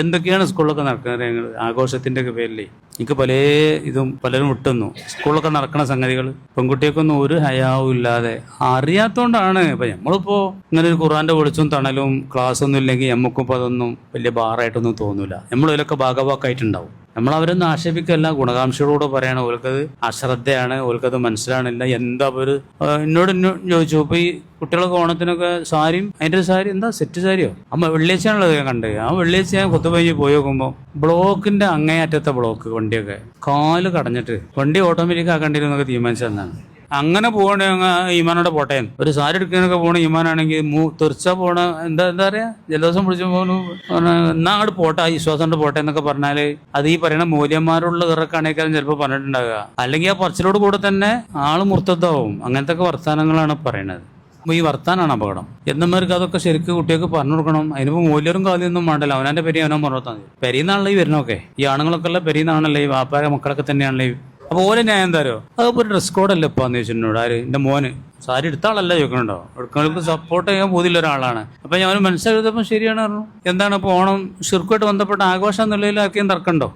എന്തൊക്കെയാണ് സ്കൂളിലൊക്കെ നടക്കുന്നത് ആഘോഷത്തിൻ്റെ ഒക്കെ പേരിൽ എനിക്ക് ഇതും പലരും വിട്ടുന്നു. സ്കൂളിലൊക്കെ നടക്കുന്ന സംഗതികൾ പെൺകുട്ടികൾക്കൊന്നും ഒരു ഹയാവും ഇല്ലാതെ അറിയാത്തതുകൊണ്ടാണ്. ഇപ്പം നമ്മളിപ്പോൾ ഇങ്ങനെ ഒരു ഖുർആന്റെ വെളിച്ചവും തണലും ക്ലാസ് ഒന്നും ഇല്ലെങ്കിൽ നമുക്കും ഇപ്പോൾ അതൊന്നും വലിയ ഭാരമായിട്ടൊന്നും തോന്നൂല. നമ്മളിതിലൊക്കെ ഭാഗവാക്കായിട്ടുണ്ടാവും. നമ്മളവരൊന്നും ആക്ഷേപിക്കല്ല, ഗുണകാംക്ഷകളോട് പറയണം. ഓൽക്കത് അശ്രദ്ധയാണ്, ഓൽക്കത് മനസ്സിലാണില്ല. എന്താ ഒരു എന്നോട് ചോദിച്ചു ഇപ്പോൾ ഈ കുട്ടികളൊക്കെ ഓണത്തിനൊക്കെ സാരിയും അതിൻ്റെ ഒരു സാരി എന്താ സെറ്റ് സാരിയോ വെള്ളിയാഴ്ചയാണല്ലോ ഞാൻ കണ്ടത്. ആ വെള്ളിയാഴ്ച ഞാൻ കൊത്തുപഞ്ഞ് പോയി നോക്കുമ്പോൾ ബ്ലോക്കിന്റെ അങ്ങേയറ്റത്തെ ബ്ലോക്ക് വണ്ടിയൊക്കെ കാല് കടഞ്ഞിട്ട് വണ്ടി ഓട്ടോമാറ്റിക് ആക്കേണ്ടിരുന്നൊക്കെ തീരുമാനിച്ചതെന്നാണ്. അങ്ങനെ പോകണ ഈമാനോടെ പോട്ടെ. ഒരു സാരി എടുക്കാനൊക്കെ പോണ ഈമാനാണെങ്കിൽ തെറിച്ച പോണ എന്താ പറയാ ജലദോഷം പിടിച്ചു പോകണു എന്നാ അങ്ങോട്ട് പോട്ടെ, ആ വിശ്വാസം കൊണ്ട് പോട്ടെ എന്നൊക്കെ പറഞ്ഞാല് അത് ഈ പറയുന്ന മൂല്യന്മാരുള്ള ഇറക്കാണേക്കാരും ചിലപ്പോൾ പറഞ്ഞിട്ടുണ്ടാകുക. അല്ലെങ്കിൽ ആ പറച്ചിലോട് കൂടെ തന്നെ ആള് മുർത്തതാവും. അങ്ങനത്തെ ഒക്കെ വർത്താനങ്ങളാണ് പറയണത്. ഈ വർത്താനാണ് അപകടം. എന്നമാർക്ക് അതൊക്കെ ശരിക്കും കുട്ടികൾക്ക് പറഞ്ഞു കൊടുക്കണം. അതിനിപ്പോൾ മൂല്യരും കാലൊന്നും വേണ്ടല്ലോ, അവനാൻ്റെ പെരി അവനോ പറഞ്ഞാൽ മതി. പെരിന്നാണല്ലോ ഈ വരണമൊക്കെ, ഈ ആണുങ്ങളൊക്കെ ഉള്ള പെരിന്നാണല്ലോ ഈ വാപ്പാര മക്കളൊക്കെ തന്നെയാണല്ലോ. അപ്പോൾ ഓരോ ന്യായം എന്താരോ അതിപ്പോൾ ഒരു ഡ്രസ് കോഡല്ലേ ഇപ്പോൾ എന്ന് ചോദിച്ചിട്ടുണ്ടോ ആര് എൻ്റെ മോന് സാരി എടുത്ത ആളല്ല ചോദിക്കണുണ്ടോ, എടുക്കണവർക്ക് സപ്പോർട്ട് ചെയ്യാൻ പോതില്ല ഒരാളാണ്. അപ്പം ഞാൻ മനസ്സിലാക്കിയപ്പോൾ ശരിയാണ് പറഞ്ഞു. എന്താണ് ഇപ്പോൾ ഓണം ഷിർക്കുമായിട്ട് ബന്ധപ്പെട്ട ആഘോഷം എന്നുള്ളതിൽ ആർക്കെയും തർക്കമുണ്ടോ?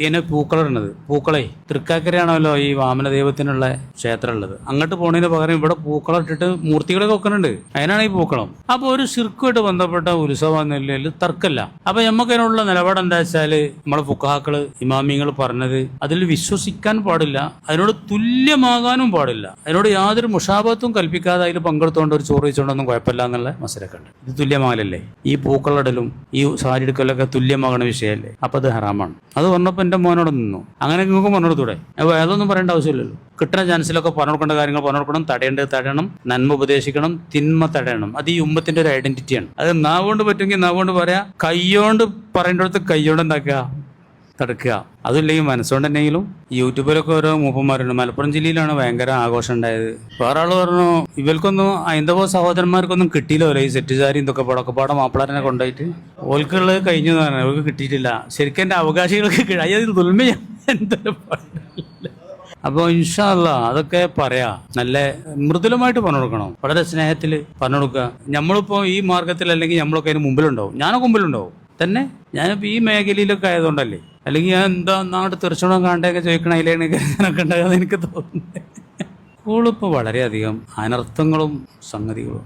ഇതിനെ പൂക്കളിടുന്നത് പൂക്കളെ തൃക്കാക്കരയാണല്ലോ ഈ വാമന ദൈവത്തിനുള്ള ക്ഷേത്രം ഉള്ളത്. അങ്ങോട്ട് പോണതിന് പകരം ഇവിടെ പൂക്കളം ഇട്ടിട്ട് മൂർത്തികളൊക്കെ വെക്കുന്നുണ്ട്. അതിനാണ് ഈ പൂക്കളം. അപ്പോൾ ഒരു ഷിർക്കുമായിട്ട് ബന്ധപ്പെട്ട ഉത്സവം എന്നുള്ളതിൽ തർക്കമില്ല. അപ്പം നമുക്കതിനുള്ള നിലപാട് എന്താ വെച്ചാൽ നമ്മളെ ഫുഖഹാക്കള് ഇമാമിങ്ങൾ പറഞ്ഞത് അതിൽ വിശ്വസിക്കാൻ പാടില്ല, അതിനോട് തുല്യമാകാനും പാടില്ല, അതിനോട് യാതൊരു മുഷാബത്തും കൽപ്പിക്കാതെ അതിൽ പങ്കെടുത്തുകൊണ്ട് ഒരു ചോറ് വെച്ചുകൊണ്ടൊന്നും കുഴപ്പമില്ല എന്നുള്ള മസലൊക്കെ ഉണ്ട്. ഇത് തുല്യമാകലല്ലേ? ഈ പൂക്കളിടലും ഈ സാരി എടുക്കലൊക്കെ തുല്യമാകണ വിഷയമല്ലേ? അപ്പം അത് ഹറാമാണ്. അത് പറഞ്ഞപ്പോൾ എൻ്റെ മോനോട് നിന്നു. അങ്ങനെ നിങ്ങൾക്ക് പറഞ്ഞെടുത്തൂടെ? അപ്പോൾ അതൊന്നും പറയേണ്ട ആവശ്യമില്ലല്ലോ. കിട്ടുന്ന ചാൻസിലൊക്കെ പറഞ്ഞു കൊടുക്കേണ്ട കാര്യങ്ങൾ പറഞ്ഞു കൊടുക്കണം, തടയേണ്ടത് തടയണം, നന്മ ഉപദേശിക്കണം, തിന്മ തടയണം. അത് ഈ ഉമ്മത്തിന്റെ ഒരു ഐഡന്റിറ്റിയാണ്. അത് നാവുകൊണ്ട് പറ്റുമെങ്കിൽ നാവുകൊണ്ട് പറയാ, കൈയോണ്ട് പറയേണ്ടടുത്ത് കൈയോണ്ട് എന്താക്കുക തടുക്കുക. അതില്ലെങ്കിൽ മനസ്സുകൊണ്ട് തന്നെങ്കിലും. യൂട്യൂബിലൊക്കെ ഓരോ മൂപ്പന്മാരുണ്ട്. മലപ്പുറം ജില്ലയിലാണ് ഭയങ്കര ആഘോഷം ഉണ്ടായത്. വേറെ ആള് പറഞ്ഞു ഇവർക്കൊന്നും ഹൈന്ദവ സഹോദരന്മാർക്കൊന്നും കിട്ടിയില്ലോ ഈ സെറ്റ് സാരി ഇതൊക്കെ പടക്കപ്പാടെ മാപ്പിളാരനെ കൊണ്ടുപോയിട്ട് ഓൽക്കുള്ളത് കഴിഞ്ഞു എന്ന് പറഞ്ഞു. അവർക്ക് കിട്ടിയിട്ടില്ല. ശരിക്കും എൻ്റെ അവകാശികൾക്ക് അയ്യത് ദുൽമയാ എന്തൊരു പാടില്ല. അപ്പോൾ ഇൻഷാ അല്ലാ അതൊക്കെ പറയാ, നല്ല മൃദുലമായിട്ട് പറഞ്ഞു കൊടുക്കണം, വളരെ സ്നേഹത്തിൽ പറഞ്ഞു കൊടുക്കുക. നമ്മളിപ്പോൾ ഈ മാർഗത്തിൽ അല്ലെങ്കിൽ നമ്മളൊക്കെ അതിന് മുമ്പിലുണ്ടാവും. ഞാനൊക്കെ മുമ്പിലുണ്ടാവും തന്നെ. ഞാനിപ്പോൾ ഈ മേഖലയിലൊക്കെ ആയതുകൊണ്ടല്ലേ, അല്ലെങ്കിൽ ഞാൻ എന്താ നാട് തീർച്ചയായിട്ടും കാണണ്ടൊക്കെ ചോദിക്കണം അതിലേക്ക് ഞാനൊക്കെ ഉണ്ടാകാമെന്ന് എനിക്ക് തോന്നുന്നത്. സ്കൂളിപ്പോൾ വളരെയധികം അനർത്ഥങ്ങളും സംഗതികളും